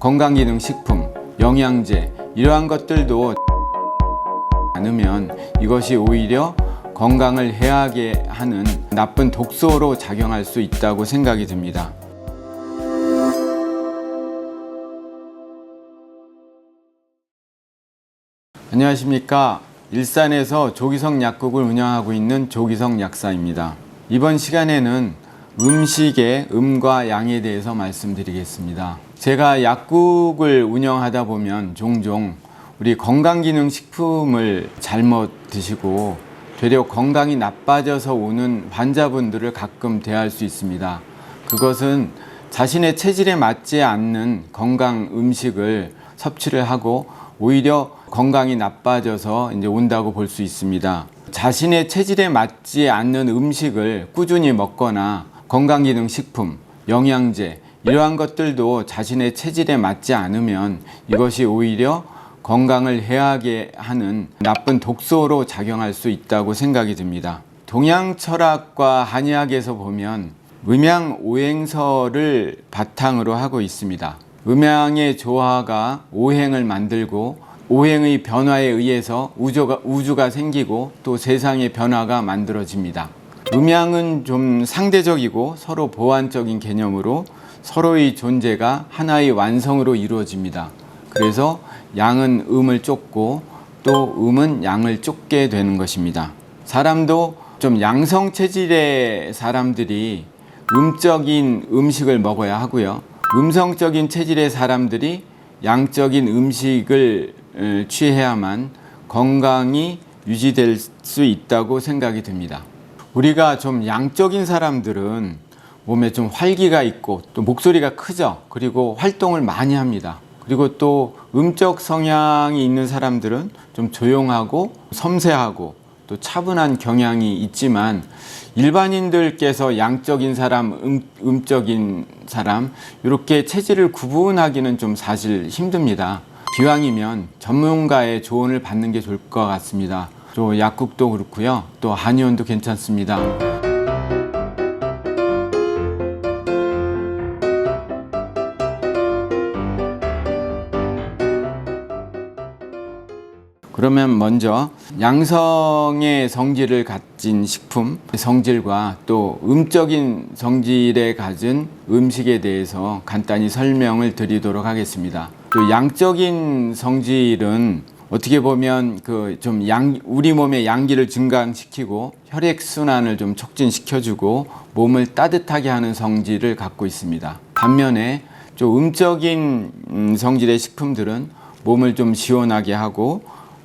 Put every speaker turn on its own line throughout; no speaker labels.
건강기능식품, 영양제 이러한 것들도 않으면 이것이 오히려 건강을 해하게 하는 나쁜 독소로 작용할 수 있다고 생각이 듭니다. 안녕하십니까. 일산에서 조기성 약국을 운영하고 있는 조기성 약사입니다. 이번 시간에는 음식의 음과 양에 대해서 말씀드리겠습니다. 제가 약국을 운영하다 보면 종종 우리 건강기능식품을 잘못 드시고 되려 건강이 나빠져서 오는 환자분들을 가끔 대할 수 있습니다. 그것은 자신의 체질에 맞지 않는 건강 음식을 섭취를 하고 오히려 건강이 나빠져서 온다고 볼 수 있습니다. 자신의 체질에 맞지 않는 음식을 꾸준히 먹거나 건강기능식품, 영양제 이러한 것들도 자신의 체질에 맞지 않으면 이것이 오히려 건강을 해하게 하는 나쁜 독소로 작용할 수 있다고 생각이 듭니다. 동양 철학과 한의학에서 보면 음양오행설을 바탕으로 하고 있습니다. 음양의 조화가 오행을 만들고 오행의 변화에 의해서 우주가 생기고 또 세상의 변화가 만들어집니다. 음양은 좀 상대적이고 서로 보완적인 개념으로 서로의 존재가 하나의 완성으로 이루어집니다. 그래서 양은 음을 쫓고 또 음은 양을 쫓게 되는 것입니다. 사람도 좀 양성 체질의 사람들이 음적인 음식을 먹어야 하고요. 음성적인 체질의 사람들이 양적인 음식을 취해야만 건강이 유지될 수 있다고 생각이 듭니다. 우리가 좀 양적인 사람들은 몸에 좀 활기가 있고 또 목소리가 크죠. 그리고 활동을 많이 합니다. 그리고 또 음적 성향이 있는 사람들은 좀 조용하고 섬세하고 또 차분한 경향이 있지만 일반인들께서 양적인 사람, 음적인 사람 이렇게 체질을 구분하기는 좀 사실 힘듭니다. 기왕이면 전문가의 조언을 받는 게 좋을 것 같습니다. 또 약국도 그렇고요. 또 한의원도 괜찮습니다. 그러면 먼저 양성의 성질을 가진 식품, 성질과 또 음적인 성질에 가진 음식에 대해서 간단히 설명을 드리도록 하겠습니다. 또 양적인 성질은 어떻게 보면 우리 몸의 양기를 증강시키고 혈액순환을 좀 촉진시켜주고 몸을 따뜻하게 하는 성질을 갖고 있습니다. 반면에 좀 음적인 성질의 식품들은 몸을 좀 시원하게 하고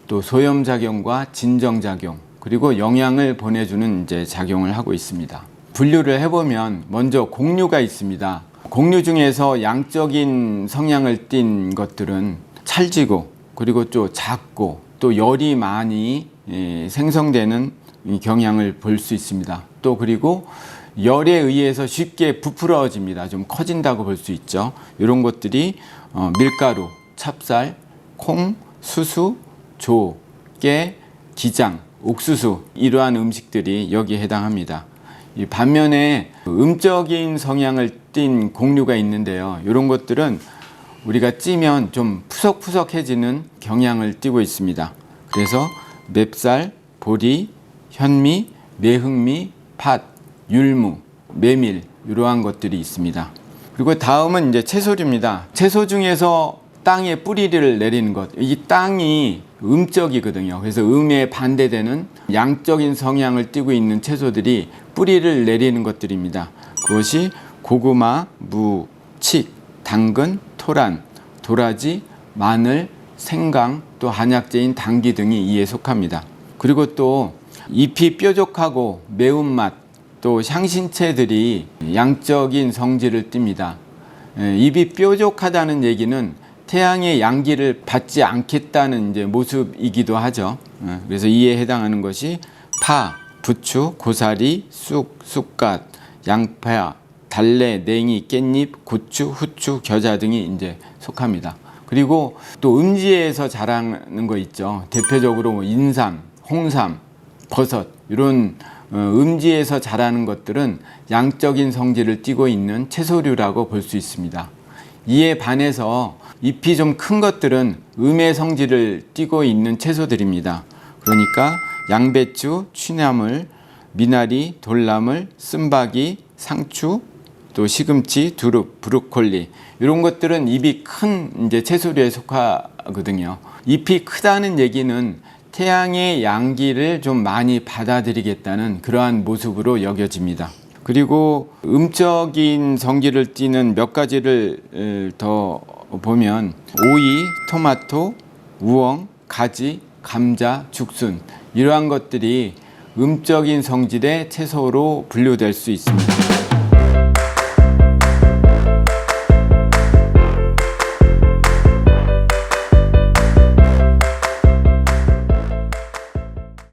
또 소염작용과 진정작용 그리고 영양을 보내주는 작용을 하고 있습니다. 분류를 해보면 먼저 곡류가 있습니다. 곡류 중에서 양적인 성향을 띤 것들은 찰지고 그리고 또 작고 또 열이 많이 생성되는 경향을 볼 수 있습니다. 또 그리고 열에 의해서 쉽게 부풀어집니다. 좀 커진다고 볼 수 있죠. 이런 것들이 밀가루, 찹쌀, 콩, 수수, 조, 깨, 기장, 옥수수 이러한 음식들이 여기에 해당합니다. 반면에 음적인 성향을 띤 곡류가 있는데요. 이런 것들은 우리가 찌면 좀 푸석푸석해지는 경향을 띠고 있습니다. 그래서 맵쌀, 보리, 현미, 매흑미, 팥, 율무, 메밀 이러한 것들이 있습니다. 그리고 다음은 채소류입니다. 채소 중에서 땅에 뿌리를 내리는 것, 이 땅이 음적이거든요. 그래서 음에 반대되는 양적인 성향을 띠고 있는 채소들이 뿌리를 내리는 것들입니다. 그것이 고구마, 무, 칡, 당근, 토란, 도라지, 마늘, 생강, 또 한약재인 당귀 등이 이에 속합니다. 그리고 또 잎이 뾰족하고 매운맛, 또 향신채들이 양적인 성질을 띱니다. 잎이 뾰족하다는 얘기는 태양의 양기를 받지 않겠다는 모습이기도 하죠. 그래서 이에 해당하는 것이 파, 부추, 고사리, 쑥, 쑥갓, 양파, 달래, 냉이, 깻잎, 고추, 후추, 겨자 등이 속합니다. 그리고 또 음지에서 자라는 거 있죠. 대표적으로 인삼, 홍삼, 버섯 이런 음지에서 자라는 것들은 양적인 성질을 띠고 있는 채소류라고 볼 수 있습니다. 이에 반해서 잎이 좀 큰 것들은 음의 성질을 띠고 있는 채소들입니다. 그러니까 양배추, 취나물, 미나리, 돌나물, 쓴바귀, 상추, 또 시금치, 두릅, 브로콜리 이런 것들은 잎이 큰 이제 채소류에 속하거든요. 잎이 크다는 얘기는 태양의 양기를 좀 많이 받아들이겠다는 그러한 모습으로 여겨집니다. 그리고 음적인 성질을 띠는 몇 가지를 더 보면 오이, 토마토, 우엉, 가지, 감자, 죽순 이러한 것들이 음적인 성질의 채소로 분류될 수 있습니다.